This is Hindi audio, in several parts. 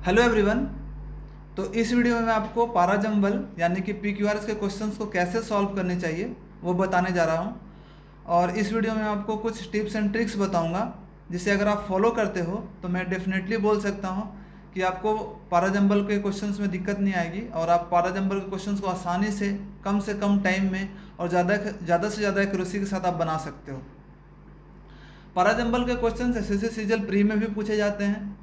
Hello everyone. तो इस वीडियो में मैं आपको पैराजंबल यानी कि PQRS के क्वेश्चंस को कैसे सॉल्व करने चाहिए वो बताने जा रहा हूँ। और इस वीडियो में आपको कुछ टिप्स एंड ट्रिक्स बताऊँगा जिसे अगर आप फॉलो करते हो तो मैं डेफिनेटली बोल सकता हूँ कि आपको पैराजंबल के क्वेश्चंस में दिक्कत नहीं आएगी और आप पैराजंबल के क्वेश्चंस को आसानी से कम टाइम में और ज़्यादा से ज़्यादा एक्यूरेसी के साथ आप बना सकते हो। पैराजंबल के क्वेश्चंस SSC सीजीएल प्री में भी पूछे जाते हैं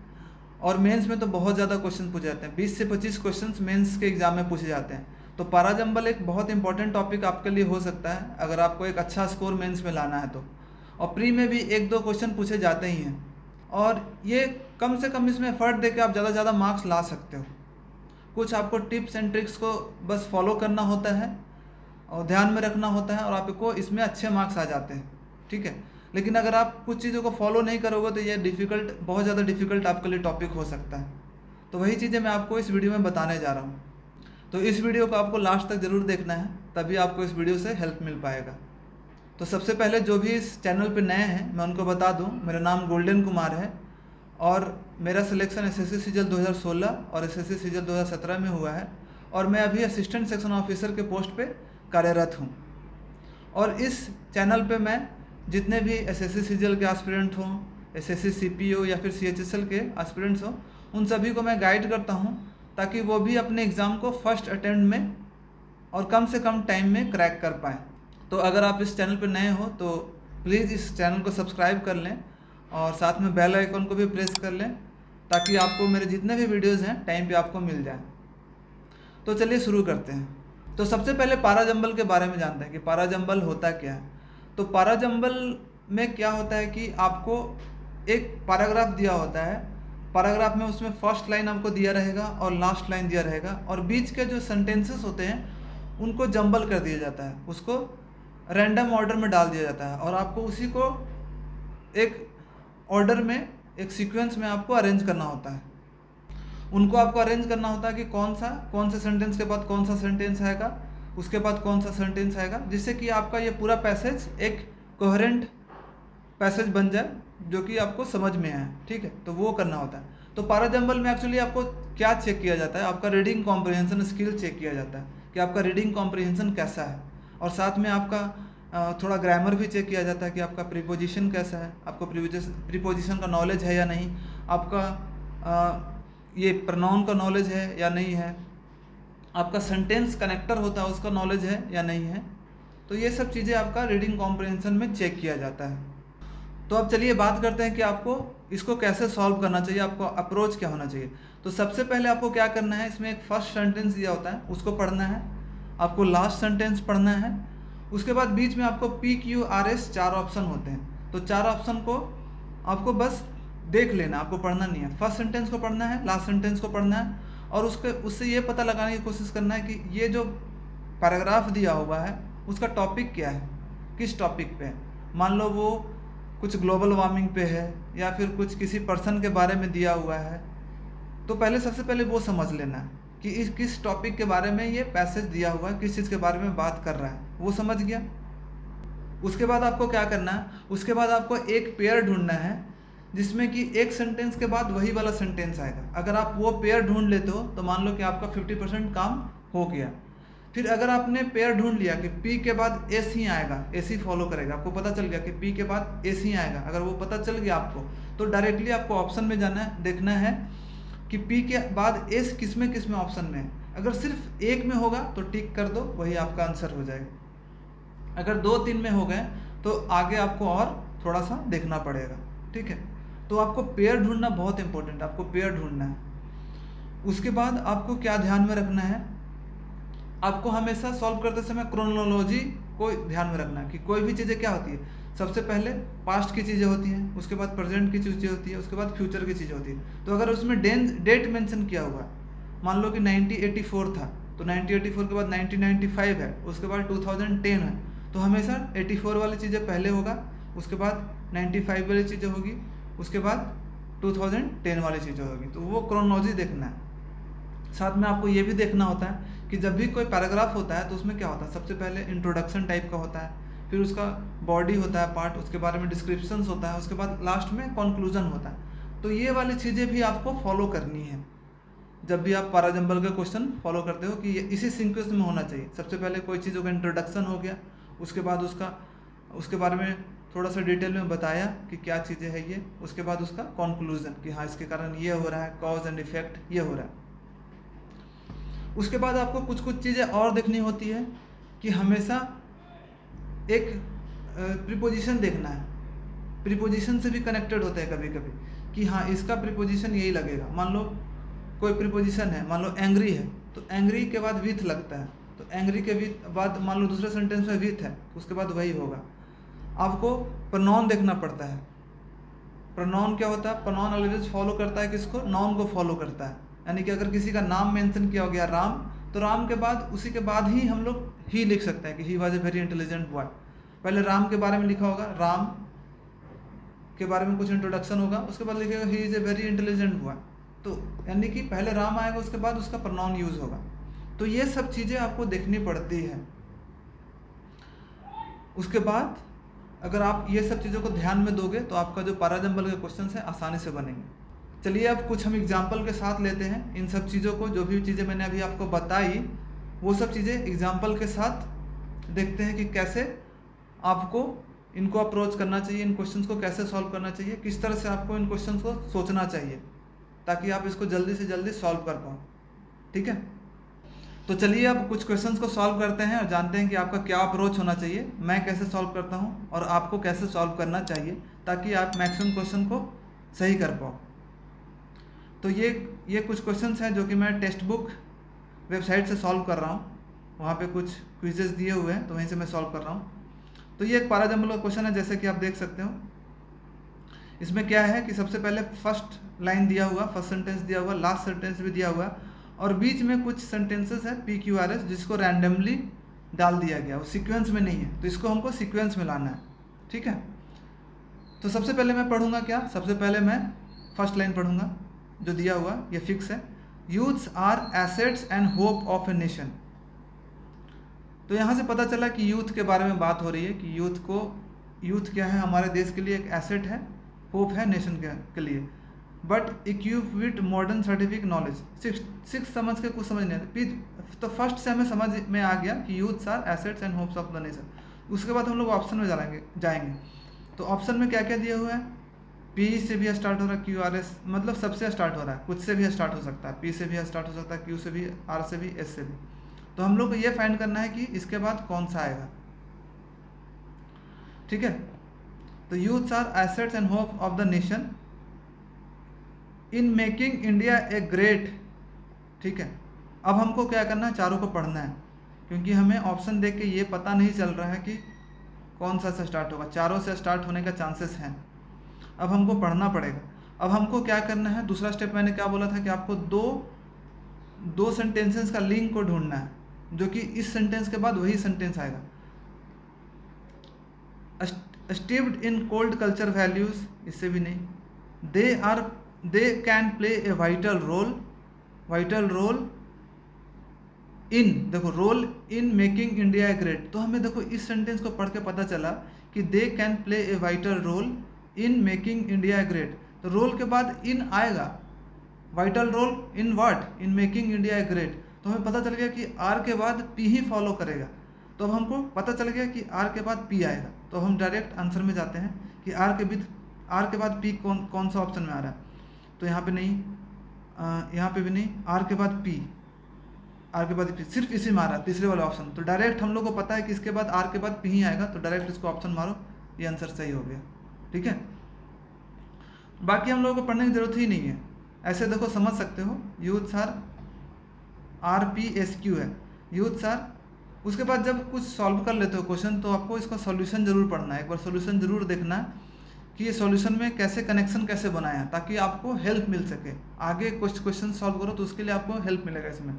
और मेंस में तो बहुत ज़्यादा क्वेश्चन पूछे जाते हैं। 20 से 25 क्वेश्चंस मेंस के एग्जाम में पूछे जाते हैं। तो पैराजंबल एक बहुत इंपॉर्टेंट टॉपिक आपके लिए हो सकता है अगर आपको एक अच्छा स्कोर मेंस में लाना है तो। और प्री में भी 1-2 क्वेश्चन पूछे जाते ही हैं और ये कम से कम इसमें एफर्ट दे के आप ज़्यादा से ज़्यादा मार्क्स ला सकते हो। कुछ आपको टिप्स एंड ट्रिक्स को बस फॉलो करना होता है और ध्यान में रखना होता है और आपको इसमें अच्छे मार्क्स आ जाते हैं, ठीक है। लेकिन अगर आप कुछ चीज़ों को फॉलो नहीं करोगे तो ये बहुत ज़्यादा डिफ़िकल्ट आपके लिए टॉपिक हो सकता है। तो वही चीज़ें मैं आपको इस वीडियो में बताने जा रहा हूँ। तो इस वीडियो को आपको लास्ट तक ज़रूर देखना है, तभी आपको इस वीडियो से हेल्प मिल पाएगा। तो सबसे पहले जो भी इस चैनल पे नए हैं मैं उनको बता दूँ, मेरा नाम गोल्डन कुमार है और मेरा सिलेक्शन SSC सीजीएल 2016 और SSC सीजीएल 2017 में हुआ है और मैं अभी असिस्टेंट सेक्शन ऑफिसर के पोस्ट पे कार्यरत हूँ। और इस चैनल पे मैं जितने भी SSC सीजीएल के एस्पिरेंट हों, SSC CPO या फिर CHSL के एस्पिरेंट्स हों, उन सभी को मैं गाइड करता हूं ताकि वो भी अपने एग्ज़ाम को फर्स्ट अटेम्प्ट में और कम से कम टाइम में क्रैक कर पाएँ। तो अगर आप इस चैनल पर नए हो तो प्लीज़ इस चैनल को सब्सक्राइब कर लें और साथ में बेल आइकन को भी प्रेस कर लें ताकि आपको मेरे जितने भी वीडियोज़ हैं टाइम पर आपको मिल जाए। तो चलिए शुरू करते हैं। तो सबसे पहले पैराजंबल के बारे में जानते हैं कि पैराजंबल होता क्या है। तो पैराजंबल में क्या होता है कि आपको एक पैराग्राफ दिया होता है, पैराग्राफ में उसमें फर्स्ट लाइन आपको दिया रहेगा और लास्ट लाइन दिया रहेगा और बीच के जो सेंटेंसेस होते हैं उनको जंबल कर दिया जाता है, उसको रैंडम ऑर्डर में डाल दिया जाता है और आपको उसी को एक ऑर्डर में, एक सीक्वेंस में आपको अरेंज करना होता है। उनको आपको अरेंज करना होता है कि कौन से सेंटेंस के बाद कौन सा सेंटेंस आएगा, उसके बाद कौन सा सेंटेंस आएगा, जिससे कि आपका ये पूरा पैसेज एक कोहेरेंट पैसेज बन जाए जो कि आपको समझ में आए, ठीक है। तो वो करना होता है। तो पैराजंबल में एक्चुअली आपको क्या चेक किया जाता है, आपका रीडिंग कॉम्प्रिहेंशन स्किल चेक किया जाता है कि आपका रीडिंग कॉम्प्रिहेंशन कैसा है और साथ में आपका थोड़ा ग्रामर भी चेक किया जाता है कि आपका प्रीपोजिशन कैसा है, आपको प्रीपोजिशन का नॉलेज है या नहीं, आपका ये प्रोनाउन का नॉलेज है या नहीं है, आपका सेंटेंस कनेक्टर होता है उसका नॉलेज है या नहीं है। तो ये सब चीज़ें आपका रीडिंग कॉम्प्रिहेंशन में चेक किया जाता है। तो अब चलिए बात करते हैं कि आपको इसको कैसे सॉल्व करना चाहिए, आपको अप्रोच क्या होना चाहिए। तो सबसे पहले आपको क्या करना है, इसमें एक फर्स्ट सेंटेंस दिया होता है उसको पढ़ना है, आपको लास्ट सेंटेंस पढ़ना है, उसके बाद बीच में आपको PQRS 4 ऑप्शन होते हैं। तो 4 ऑप्शन को आपको बस देख लेना, आपको पढ़ना नहीं है। फर्स्ट सेंटेंस को पढ़ना है, लास्ट सेंटेंस को पढ़ना है और उससे ये पता लगाने की कोशिश करना है कि ये जो पैराग्राफ दिया हुआ है उसका टॉपिक क्या है, किस टॉपिक पे है। मान लो वो कुछ ग्लोबल वार्मिंग पे है या फिर कुछ किसी पर्सन के बारे में दिया हुआ है, तो सबसे पहले वो समझ लेना है कि किस टॉपिक के बारे में ये पैसेज दिया हुआ है, किस चीज़ के बारे में बात कर रहा है, वो समझ गया। उसके बाद आपको क्या करना है, उसके बाद आपको एक पेयर ढूंढना है जिसमें कि एक सेंटेंस के बाद वही वाला सेंटेंस आएगा। अगर आप वो पेयर ढूंढ लेते हो तो मान लो कि आपका 50% काम हो गया। फिर अगर आपने पेयर ढूंढ लिया कि P के बाद S ही आएगा, S ही फॉलो करेगा, आपको पता चल गया कि P के बाद S ही आएगा, अगर वो पता चल गया आपको तो डायरेक्टली आपको ऑप्शन में जाना है, देखना है कि P के बाद S किस में ऑप्शन में है। अगर सिर्फ एक में होगा तो टिक कर दो, वही आपका आंसर हो जाएगा। अगर 2-3 में हो गए तो आगे आपको और थोड़ा सा देखना पड़ेगा, ठीक है। तो आपको पेयर ढूंढना बहुत इंपॉर्टेंट है, आपको पेयर ढूंढना है। उसके बाद आपको क्या ध्यान में रखना है, आपको हमेशा सॉल्व करते समय क्रोनोलॉजी को ध्यान में रखना है कि कोई भी चीज़ें क्या होती है, सबसे पहले पास्ट की चीज़ें होती हैं, उसके बाद प्रेजेंट की चीज़ें होती है, उसके बाद फ्यूचर की चीज़ें होती है। तो अगर उसमें डेट मेंशन किया हुआ है, मान लो कि 1984 था तो 1984 के बाद 1995 है, उसके बाद 2010 है, तो हमेशा 84 वाली चीज़ें पहले होगा, उसके बाद 95 वाली चीज़ें होगी, उसके बाद 2010 वाली चीज़ें होगी। तो वो क्रोनोलॉजी देखना है। साथ में आपको ये भी देखना होता है कि जब भी कोई पैराग्राफ होता है तो उसमें क्या होता है, सबसे पहले इंट्रोडक्शन टाइप का होता है, फिर उसका बॉडी होता है पार्ट, उसके बारे में डिस्क्रिप्शंस होता है, उसके बाद लास्ट में कंक्लूजन होता है। तो ये वाली चीज़ें भी आपको फॉलो करनी है। जब भी आप पैराजंबल का क्वेश्चन फॉलो करते हो कि ये इसी सीक्वेंस में होना चाहिए। सबसे पहले कोई चीज़ों का इंट्रोडक्शन हो गया, उसके बाद उसके बारे में थोड़ा सा डिटेल में बताया कि क्या चीज़ें हैं ये, उसके बाद उसका कंक्लूजन कि हाँ इसके कारण ये हो रहा है, कॉज एंड इफेक्ट ये हो रहा है। उसके बाद आपको कुछ कुछ चीज़ें और देखनी होती है कि हमेशा एक प्रीपोजिशन देखना है। प्रीपोजिशन से भी कनेक्टेड होते हैं कभी कभी कि हाँ इसका प्रीपोजिशन यही लगेगा। मान लो कोई प्रीपोजिशन है, मान लो एंग्री है तो एंग्री के बाद विथ लगता है, तो एंग्री के बाद मान लो दूसरे सेंटेंस में विथ है तो उसके बाद वही होगा। आपको प्रोनाउन देखना पड़ता है। प्रोनाउन क्या होता है? प्रोनाउन ऑलवेज फॉलो करता है किसको? नाउन को फॉलो करता है। यानी कि अगर किसी का नाम मेंशन किया हो गया राम, तो राम के बाद उसी के बाद ही हम लोग ही लिख सकते हैं कि he was a very intelligent boy. पहले राम के बारे में लिखा होगा, राम के बारे में कुछ इंट्रोडक्शन होगा, उसके बाद लिखेगा he is a very intelligent boy. तो यानी कि पहले राम आएगा, उसके बाद उसका प्रोनाउन यूज़ होगा। तो ये सब चीज़ें आपको देखनी पड़ती है। उसके बाद अगर आप ये सब चीज़ों को ध्यान में दोगे तो आपका जो पैराजंबल के क्वेश्चन है आसानी से बनेंगे। चलिए अब कुछ हम एग्जाम्पल के साथ लेते हैं इन सब चीज़ों को। जो भी चीज़ें मैंने अभी आपको बताई वो सब चीज़ें एग्जाम्पल के साथ देखते हैं कि कैसे आपको इनको अप्रोच करना चाहिए, इन क्वेश्चंस को कैसे सॉल्व करना चाहिए, किस तरह से आपको इन क्वेश्चंस को सोचना चाहिए ताकि आप इसको जल्दी से जल्दी सॉल्व कर पाओ। ठीक है, तो चलिए अब कुछ क्वेश्चंस को सॉल्व करते हैं और जानते हैं कि आपका क्या अप्रोच होना चाहिए, मैं कैसे सॉल्व करता हूँ और आपको कैसे सॉल्व करना चाहिए ताकि आप मैक्सिमम क्वेश्चन को सही कर पाओ। तो ये कुछ क्वेश्चंस हैं जो कि मैं टेक्स्ट बुक वेबसाइट से सॉल्व कर रहा हूँ। वहाँ पे कुछ क्विजेस दिए हुए हैं तो वहीं से मैं सॉल्व कर रहा हूँ। तो ये एक पैराजंबल का क्वेश्चन है, जैसे कि आप देख सकते हो। इसमें क्या है कि सबसे पहले फर्स्ट लाइन दिया हुआ, फर्स्ट सेंटेंस दिया हुआ, लास्ट सेंटेंस भी दिया हुआ और बीच में कुछ सेंटेंसेस है PQRS जिसको रैंडमली डाल दिया गया, वो सीक्वेंस में नहीं है, तो इसको हमको सीक्वेंस में लाना है। ठीक है, तो सबसे पहले मैं पढ़ूंगा क्या, सबसे पहले मैं फर्स्ट लाइन पढ़ूंगा जो दिया हुआ, ये फिक्स है। Youths are assets and hope of a nation. तो यहाँ से पता चला कि यूथ के बारे में बात हो रही है कि यूथ क्या है, हमारे देश के लिए एक एसेट है, होप है नेशन के लिए। But equip with modern scientific knowledge. सिक्स समझ के कुछ समझ नहीं आता, तो फर्स्ट से हमें समझ में आ गया कि youths are assets and hopes of the nation. उसके बाद हम लोग ऑप्शन में जाएंगे। तो ऑप्शन में क्या क्या दिया हुआ है? पी से भी स्टार्ट हो रहा है, QRS मतलब सबसे स्टार्ट हो रहा है, कुछ से भी स्टार्ट हो सकता है, पी से भी स्टार्ट हो सकता है, क्यू से भी, आर से भी, एस से भी। तो हम लोग को ये फाइंड करना है कि इसके बाद कौन सा आएगा। ठीक है, तो youths are assets and hope of the nation in making India a great. ठीक है, अब हमको क्या करना है, चारों को पढ़ना है क्योंकि हमें ऑप्शन देख के ये पता नहीं चल रहा है कि कौन सा से स्टार्ट होगा, चारों से स्टार्ट होने का चांसेस हैं। अब हमको पढ़ना पड़ेगा। अब हमको क्या करना है, दूसरा स्टेप मैंने क्या बोला था कि आपको दो सेंटेंसेस का लिंक को ढूंढना है जो कि इस सेंटेंस के बाद वही सेंटेंस आएगा। Steeped in cold culture values, इससे भी नहीं। They can play a vital role in, देखो role in making India a great. तो हमें देखो इस सेंटेंस को पढ़ के पता चला कि they can play a vital role in making India a great. तो रोल के बाद इन आएगा, vital role in what, in making India a great. तो हमें पता चल गया कि आर के बाद पी ही फॉलो करेगा। तो अब हमको पता चल गया कि आर के बाद पी आएगा। तो हम डायरेक्ट आंसर में जाते हैं कि आर के बाद पी कौन सा ऑप्शन में आ रहा है। तो यहाँ पे नहीं, यहाँ पे भी नहीं, आर के बाद पी, सिर्फ इसी में आ रहा है, तीसरे वाला ऑप्शन। तो डायरेक्ट हम लोग को पता है कि इसके बाद आर के बाद पी ही आएगा, तो डायरेक्ट इसको ऑप्शन मारो, ये आंसर सही हो गया। ठीक है, बाकी हम लोगों को पढ़ने की जरूरत ही नहीं है। ऐसे देखो समझ सकते हो, यूथ्स आर RPSQ है, यूथ्स आर। उसके बाद जब कुछ सॉल्व कर लेते हो क्वेश्चन तो आपको इसका सॉल्यूशन जरूर पढ़ना है, एक बार सॉल्यूशन जरूर देखना है कि ये सॉल्यूशन में कैसे कनेक्शन कैसे बनाया है ताकि आपको हेल्प मिल सके। आगे कुछ क्वेश्चन सॉल्व करो तो उसके लिए आपको हेल्प मिलेगा इसमें।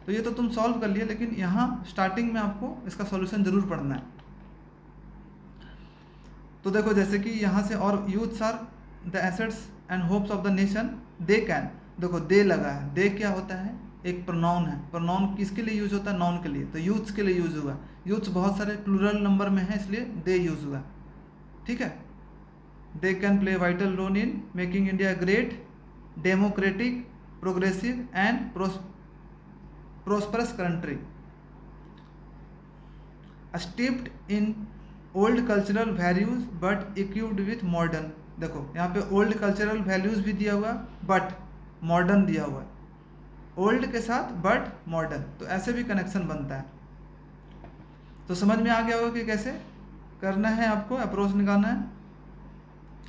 तो ये तो तुम सॉल्व कर लिए, लेकिन यहाँ स्टार्टिंग में आपको इसका सॉल्यूशन जरूर पढ़ना है। तो देखो जैसे कि यहाँ से, और youths are the assets and hopes of the nation, they can, देखो दे लगा है, दे क्या होता है, एक प्रोनाउन है। प्रोनाउन किसके लिए यूज होता है, नाउन के लिए, तो यूथ्स के लिए यूज हुआ। यूथ्स बहुत सारे प्लूरल नंबर में है इसलिए दे यूज हुआ। ठीक है, they can play vital role in making India great, democratic, progressive and prosperous country steeped in old cultural values but equipped with modern। देखो यहाँ पे ओल्ड कल्चरल वैल्यूज भी दिया हुआ बट मॉडर्न दिया हुआ है, ओल्ड के साथ बट मॉडर्न, तो ऐसे भी कनेक्शन बनता है। तो समझ में आ गया होगा कि कैसे करना है, आपको अप्रोच निकालना है।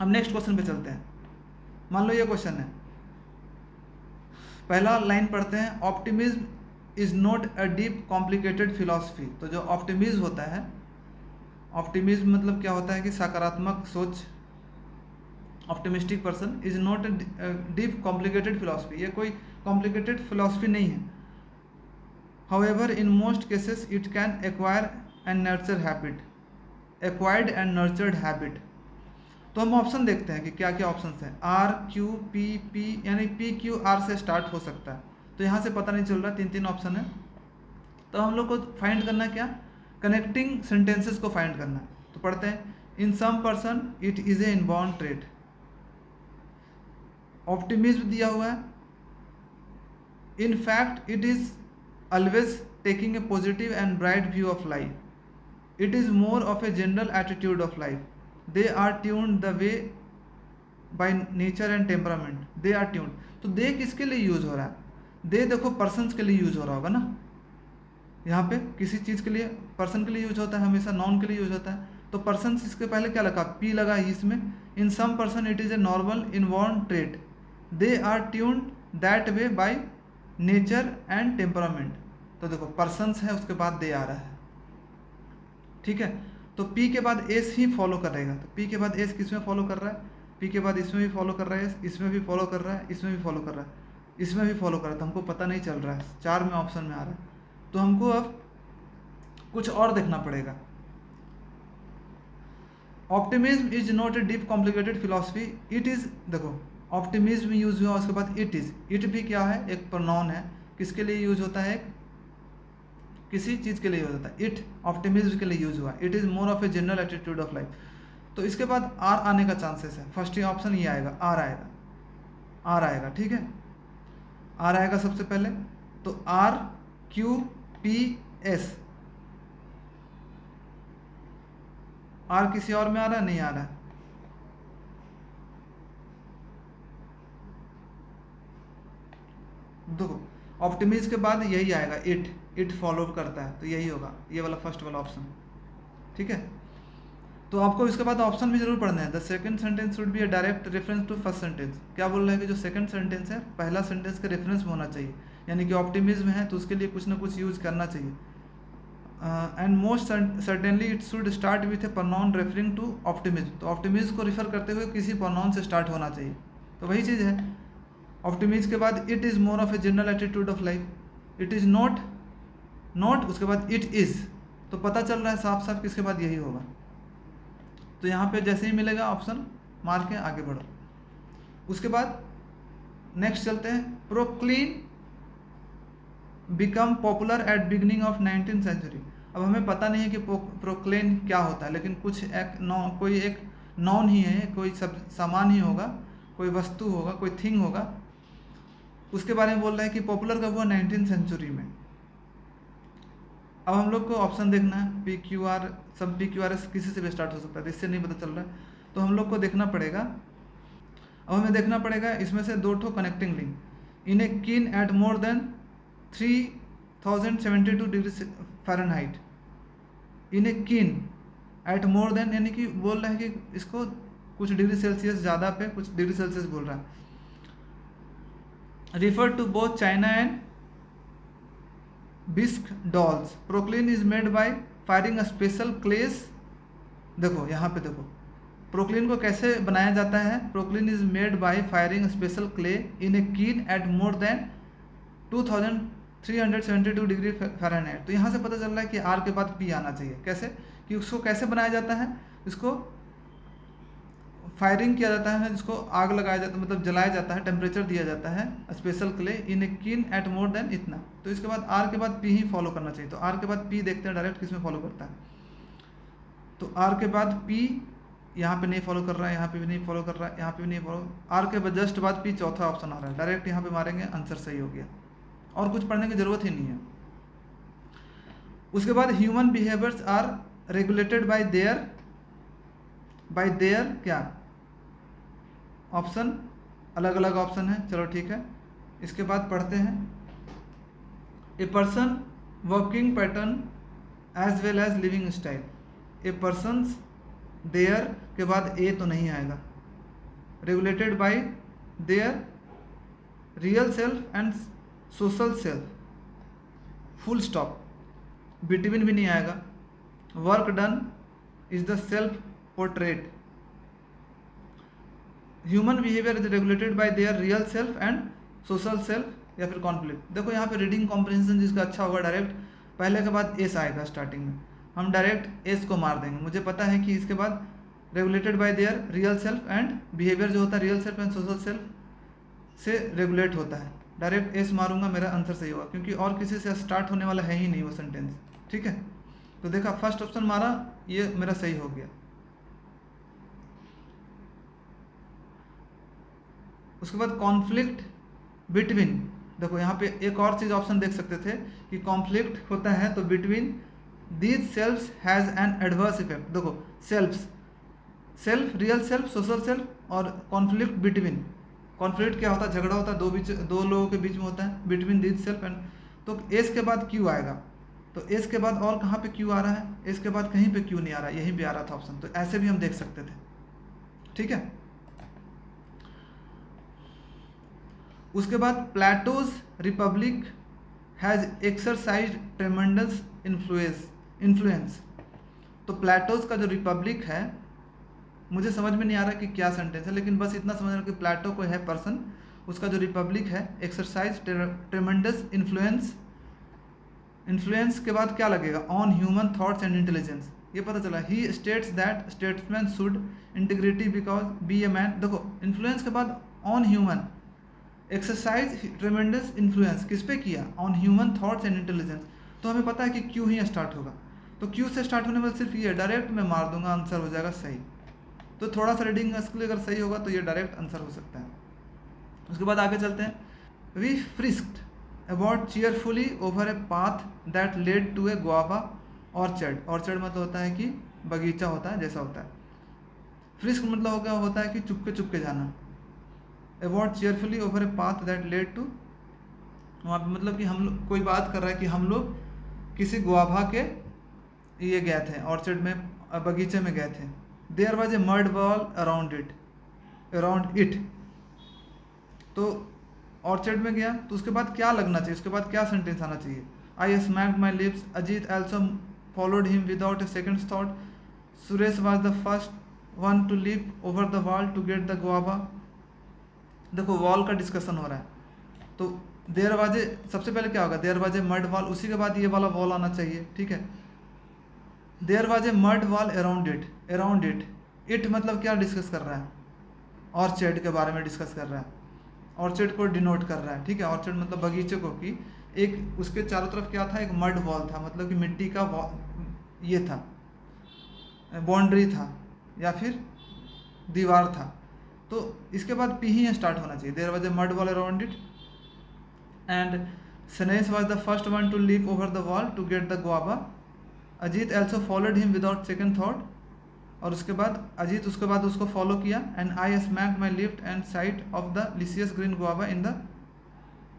अब नेक्स्ट क्वेश्चन पे चलते हैं। मान लो ये क्वेश्चन है, पहला लाइन पढ़ते हैं, optimism is not a deep complicated philosophy. तो जो ऑप्टिमिज्म होता है, ऑप्टिमिज्म मतलब क्या होता है कि सकारात्मक सोच, optimistic person is not a deep complicated philosophy, ये कोई कॉम्प्लिकेटेड फिलॉसफी नहीं है। However in most cases it can acquire and nurture habit, acquired and nurtured habit. तो हम ऑप्शन देखते हैं कि क्या क्या ऑप्शन हैं। आर क्यू पी पी, यानी पी क्यू आर से स्टार्ट हो सकता है, तो यहाँ से पता नहीं चल रहा, 3 ऑप्शन है। तो हम लोग को फाइंड करना क्या, कनेक्टिंग सेंटेंसेस को फाइंड करना है। तो पढ़ते हैं, in some person it is a inborn trait. Optimism दिया हुआ है, in fact it is always taking a positive and bright view of life, it is more of a general attitude of life, they are tuned the way by nature and temperament, they are tuned. तो दे किसके लिए यूज हो रहा है, दे देखो पर्सन्स के लिए यूज हो रहा होगा ना, यहाँ पे किसी चीज़ के लिए पर्सन के लिए यूज होता है, हमेशा नॉन के लिए यूज होता है। तो पर्सन इसके पहले क्या लगा, पी लगा इसमें, in some person it is a normal inborn trait, they are tuned that way by nature and temperament. तो देखो पर्सन्स है, उसके बाद दे आ रहा है, ठीक है। तो पी के बाद एस ही फॉलो करेगा, तो पी के बाद एस किस में फॉलो कर रहा है, पी के बाद इसमें भी फॉलो कर रहा है, इसमें भी फॉलो कर रहा है, इसमें भी फॉलो कर रहा है, इसमें भी फॉलो कर रहा है। तो हमको पता नहीं चल रहा है, 4 में ऑप्शन में आ रहा है, तो हमको अब कुछ और देखना पड़ेगा। Optimism is not a deep complicated philosophy, it is, देखो ऑप्टिमिज्म यूज हुआ, उसके बाद इट इज़, इट भी क्या है, एक प्रोनाउन है, किसके लिए यूज होता है, किसी चीज़ के लिए यूज होता है, इट ऑप्टिमिज्म के लिए यूज हुआ, it is more of a general attitude of life. तो इसके बाद आर आने का चांसेस है, फर्स्ट ऑप्शन ये आएगा, आर आएगा, आर आएगा, ठीक है, आर आएगा सबसे पहले। तो R Q P S, R किसी और में आ रहा है, नहीं आ रहा है, देखो ऑप्टिमिज्म के बाद यही आएगा, इट फॉलो करता है, तो यही होगा, ये वाला फर्स्ट वाला ऑप्शन, ठीक है। तो आपको इसके बाद ऑप्शन भी जरूर पढ़ना है। The second sentence should be a direct reference to first sentence. क्या बोल रहे हैं कि जो सेकंड सेंटेंस है पहला सेंटेंस के रेफरेंस में होना चाहिए, यानी कि ऑप्टिमिज्म है तो उसके लिए कुछ ना कुछ यूज करना चाहिए। And most certainly it should start with a pronoun referring to optimism. तो ऑप्टिमिज्म को रिफर करते हुए किसी प्रोनाउन से स्टार्ट होना चाहिए, तो वही चीज़ है। ऑप्टिमिज्म के बाद it is more of a general attitude of life, it is not, उसके बाद इट इज़, तो पता चल रहा है साफ साफ किसके बाद यही होगा। तो यहाँ पे जैसे ही मिलेगा ऑप्शन मार के आगे बढ़ो। उसके बाद नेक्स्ट चलते हैं, porcelain become popular at beginning of 19th century. अब हमें पता नहीं है कि प्रोक्लेन क्या होता है, लेकिन कुछ कोई एक नॉन ही है, कोई सब सामान ही होगा, कोई वस्तु होगा, कोई थिंग होगा, उसके बारे में बोल रहा है कि पॉपुलर कब हुआ, 19th सेंचुरी में। अब हम लोग को ऑप्शन देखना है, पी क्यू आर, सब पी क्यू आर एस किसी से भी स्टार्ट हो सकता है, तो इससे नहीं पता चल रहा है, तो हम लोग को देखना पड़ेगा। अब हमें देखना पड़ेगा इसमें से 2 connecting link, in a kiln at more than 3072 degree Fahrenheit, in a kiln at more then, यानी कि बोल रहा है कि इसको कुछ डिग्री सेल्सियस ज़्यादा पे कुछ डिग्री सेल्सियस बोल रहा है। Refer to both china and bisque dolls, porcelain is made by firing a special clays. देखो यहाँ पे देखो प्रोक्लीन को कैसे बनाया जाता है, porcelain is made by firing special clay in a kiln at more than 2372 degree Fahrenheit. तो यहाँ से पता चल रहा है कि आर के बाद पी आना चाहिए। कैसे, कि उसको कैसे बनाया जाता है, इसको फायरिंग किया जाता है, जिसको आग लगाया जाता है, मतलब जलाया जाता है, टेम्परेचर दिया जाता है, special clay in a kiln at more then इतना। तो इसके बाद आर के बाद पी ही फॉलो करना चाहिए। तो आर के बाद पी देखते हैं डायरेक्ट किस में फॉलो करता है। तो आर के बाद पी, यहाँ पे नहीं फॉलो कर रहा है, यहाँ पे भी नहीं फॉलो कर रहा है, यहाँ पे भी नहीं फॉलो। आर के जस्ट बाद पी चौथा ऑप्शन आ रहा है, डायरेक्ट यहाँ पे मारेंगे, आंसर सही हो गया और कुछ पढ़ने की ज़रूरत ही नहीं है। उसके बाद human behaviours are regulated by their क्या ऑप्शन, अलग अलग ऑप्शन है, चलो ठीक है। इसके बाद पढ़ते हैं a person working pattern as well as living style. A person's their के बाद ए तो नहीं आएगा, regulated by their real self and social self, full stop, between भी नहीं आएगा। Work done is the self portrait, human behaviour is regulated by their real self and social self, या फिर कॉन्फ्लिक्ट। देखो यहाँ पे रीडिंग कॉम्प्रिहेंशन जिसका अच्छा होगा डायरेक्ट पहले के बाद एस आएगा, स्टार्टिंग में हम डायरेक्ट एस को मार देंगे। मुझे पता है कि इसके बाद regulated by their real self and behaviour जो होता है real self and social self से रेगुलेट होता है, डायरेक्ट एस मारूंगा, मेरा आंसर सही होगा, क्योंकि और किसी से स्टार्ट होने वाला है ही नहीं वो सेंटेंस, ठीक है। तो देखा फर्स्ट ऑप्शन मारा, ये मेरा सही हो गया। उसके बाद कॉन्फ्लिक्ट बिटवीन, देखो यहाँ पे एक और चीज़ ऑप्शन देख सकते थे कि कॉन्फ्लिक्ट होता है तो between these selfs has an adverse effect. देखो selfs, self, real self, social self, और कॉन्फ्लिक्ट बिटवीन। कॉन्फ्लिक्ट क्या होता है, झगड़ा होता है दो लोगों के बीच में होता है, बिटवीन दीज सेल्फ एंड, तो एस के बाद क्यू आएगा, तो एस के बाद और कहाँ पे क्यू आ रहा है, एस के बाद कहीं पे क्यू नहीं आ रहा है, यहीं पे आ रहा था ऑप्शन, तो ऐसे भी हम देख सकते थे, ठीक है। उसके बाद Plato's Republic has exercise tremendous influence. तो प्लेटोज का जो रिपब्लिक है, मुझे समझ में नहीं आ रहा कि क्या सेंटेंस है, लेकिन बस इतना समझ रहा कि प्लेटो को है पर्सन, उसका जो रिपब्लिक है एक्सरसाइज ट्रेमेंडस इन्फ्लुएंस। इन्फ्लुएंस के बाद क्या लगेगा, on human thoughts and intelligence, ये पता चला। He states that statesman should integrity because be a man. देखो इन्फ्लुएंस के बाद on human, exercise tremendous influence किस पे किया, on human thoughts and intelligence, तो हमें पता है कि क्यू ही स्टार्ट होगा, तो क्यू से स्टार्ट होने वाला सिर्फ ये, डायरेक्ट मैं मार दूंगा, आंसर हो जाएगा सही। तो थोड़ा सा रीडिंग स्किल अगर सही होगा तो ये डायरेक्ट आंसर हो सकता है। उसके बाद आगे चलते हैं, we frisked about cheerfully over a path that led to a guava orchard. Orchard मतलब होता है कि बगीचा होता है, जैसा होता है। फ्रिस्क मतलब होता है कि चुपके चुपके जाना। About cheerfully over a path that led to, वहाँ पे मतलब कि हम लोग, कोई बात कर रहा है कि हम लोग किसी गुआवा के ये गए थे, ऑर्चर्ड में, बगीचे में गए थे। There was a mud wall around it, तो ऑर्चर्ड में गया, तो उसके बाद क्या लगना चाहिए, उसके बाद क्या सेंटेंस आना चाहिए, I smacked my lips, Ajit also followed him without a second thought, Suresh was the first one to leap over the wall to get the guava. देखो वॉल का डिस्कशन हो रहा है, तो देयर वॉज ए, सबसे पहले क्या होगा, there was a mud wall, उसी के बाद ये वाला वॉल आना चाहिए, ठीक है। There was a mud wall around it, it मतलब क्या डिस्कस कर रहा है, ऑर्चर्ड के बारे में डिस्कस कर रहा है, ऑर्चर्ड को डिनोट कर रहा है, ठीक है। ऑर्चर्ड मतलब बगीचे को, कि एक उसके चारों तरफ क्या था, एक मड वॉल था, मतलब कि मिट्टी का ये था, बाउंड्री था या फिर दीवार था, तो इसके बाद पी ही स्टार्ट होना चाहिए। There was a mud wall around it and Sanesh was the first one to leap over the wall to get the guava, Ajit also followed him without second thought, और उसके बाद अजीत उसके बाद उसको फॉलो किया, and I smacked my lift and sight of the luscious green guava in the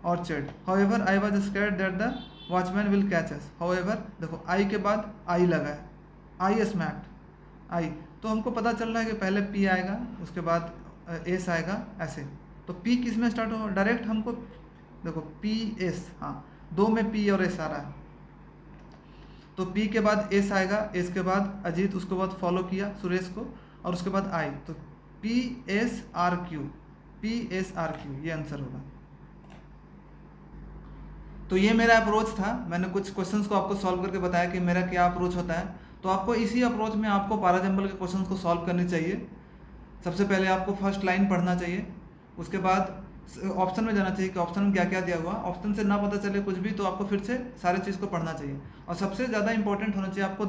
orchard, however I was scared that the watchman will catch us. However देखो आई के बाद आई लगा है, आई स्मैक्ड, आई, तो हमको पता चल रहा है कि पहले पी आएगा, उसके बाद एस आएगा, ऐसे। तो पी किस में स्टार्ट होगा, डायरेक्ट हमको देखो पी एस, हाँ दो में पी और एस आ रहा है, तो पी के बाद एस आएगा, एस के बाद अजीत, उसके बाद फॉलो किया सुरेश को, और उसके बाद आई, तो P S are Q, P S are Q, ये आंसर होगा। तो ये मेरा अप्रोच था, मैंने कुछ क्वेश्चंस को आपको सॉल्व करके बताया कि मेरा क्या अप्रोच होता है। तो आपको इसी अप्रोच में आपको पैराजंबल के क्वेश्चंस को सॉल्व करनी चाहिए। सबसे पहले आपको फर्स्ट लाइन पढ़ना चाहिए, उसके बाद ऑप्शन में जाना चाहिए कि ऑप्शन में क्या क्या दिया हुआ, ऑप्शन से ना पता चले कुछ भी तो आपको फिर से सारे चीज़ को पढ़ना चाहिए। और सबसे ज़्यादा इंपॉर्टेंट होना चाहिए आपको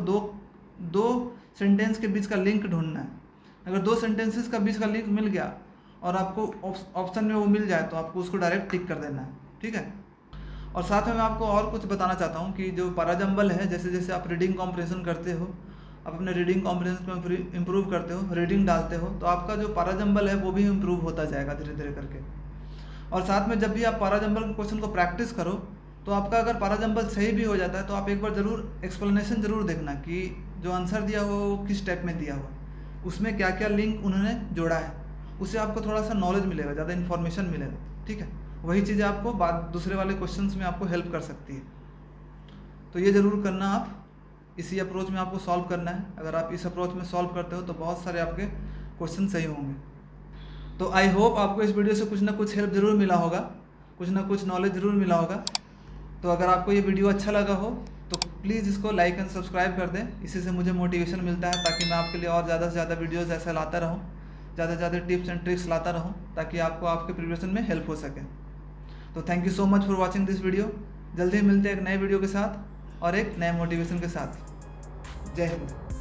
दो सेंटेंस के बीच का लिंक ढूंढना है। अगर 2 सेंटेंसेस का बीच का लिंक मिल गया और आपको ऑप्शन में वो मिल जाए तो आपको उसको डायरेक्ट टिक कर देना है, ठीक है। और साथ में मैं आपको और कुछ बताना चाहता हूँ कि जो पैराजम्बल है, जैसे जैसे आप रीडिंग कॉम्प्रिहेंशन करते हो, आप अपने रीडिंग कॉम्प्रिहेंशन में इम्प्रूव करते हो, रीडिंग डालते हो, तो आपका जो पैराजम्बल है वो भी इम्प्रूव होता जाएगा धीरे धीरे करके। और साथ में जब भी आप पैराजम्बल के क्वेश्चन को प्रैक्टिस करो तो आपका अगर पैराजम्बल सही भी हो जाता है तो आप एक बार ज़रूर एक्सप्लेनेशन ज़रूर देखना कि जो आंसर दिया हुआ वो किस टाइप में दिया हुआ है, उसमें क्या क्या लिंक उन्होंने जोड़ा है, उससे आपको थोड़ा सा नॉलेज मिलेगा, ज़्यादा इन्फॉर्मेशन मिलेगा, ठीक है। वही चीज़ें आपको बाद दूसरे वाले क्वेश्चंस में आपको हेल्प कर सकती है। तो ये ज़रूर करना, आप इसी अप्रोच में आपको सॉल्व करना है। अगर आप इस अप्रोच में सॉल्व करते हो तो बहुत सारे आपके क्वेश्चन सही होंगे। तो आई होप आपको इस वीडियो से कुछ ना कुछ हेल्प ज़रूर मिला होगा, कुछ ना कुछ नॉलेज ज़रूर मिला होगा। तो अगर आपको ये वीडियो अच्छा लगा हो तो प्लीज़ इसको लाइक एंड सब्सक्राइब कर दें, इसी से मुझे मोटिवेशन मिलता है ताकि मैं आपके लिए और ज़्यादा से ज़्यादा वीडियोस ऐसा लाता रहूँ, ज़्यादा से ज़्यादा टिप्स एंड ट्रिक्स लाता रहूँ ताकि आपको आपके प्रिपरेशन में हेल्प हो सके। तो thank you so much for watching this video. जल्दी ही मिलते हैं एक नए वीडियो के साथ और एक नए मोटिवेशन के साथ। जय हिंद।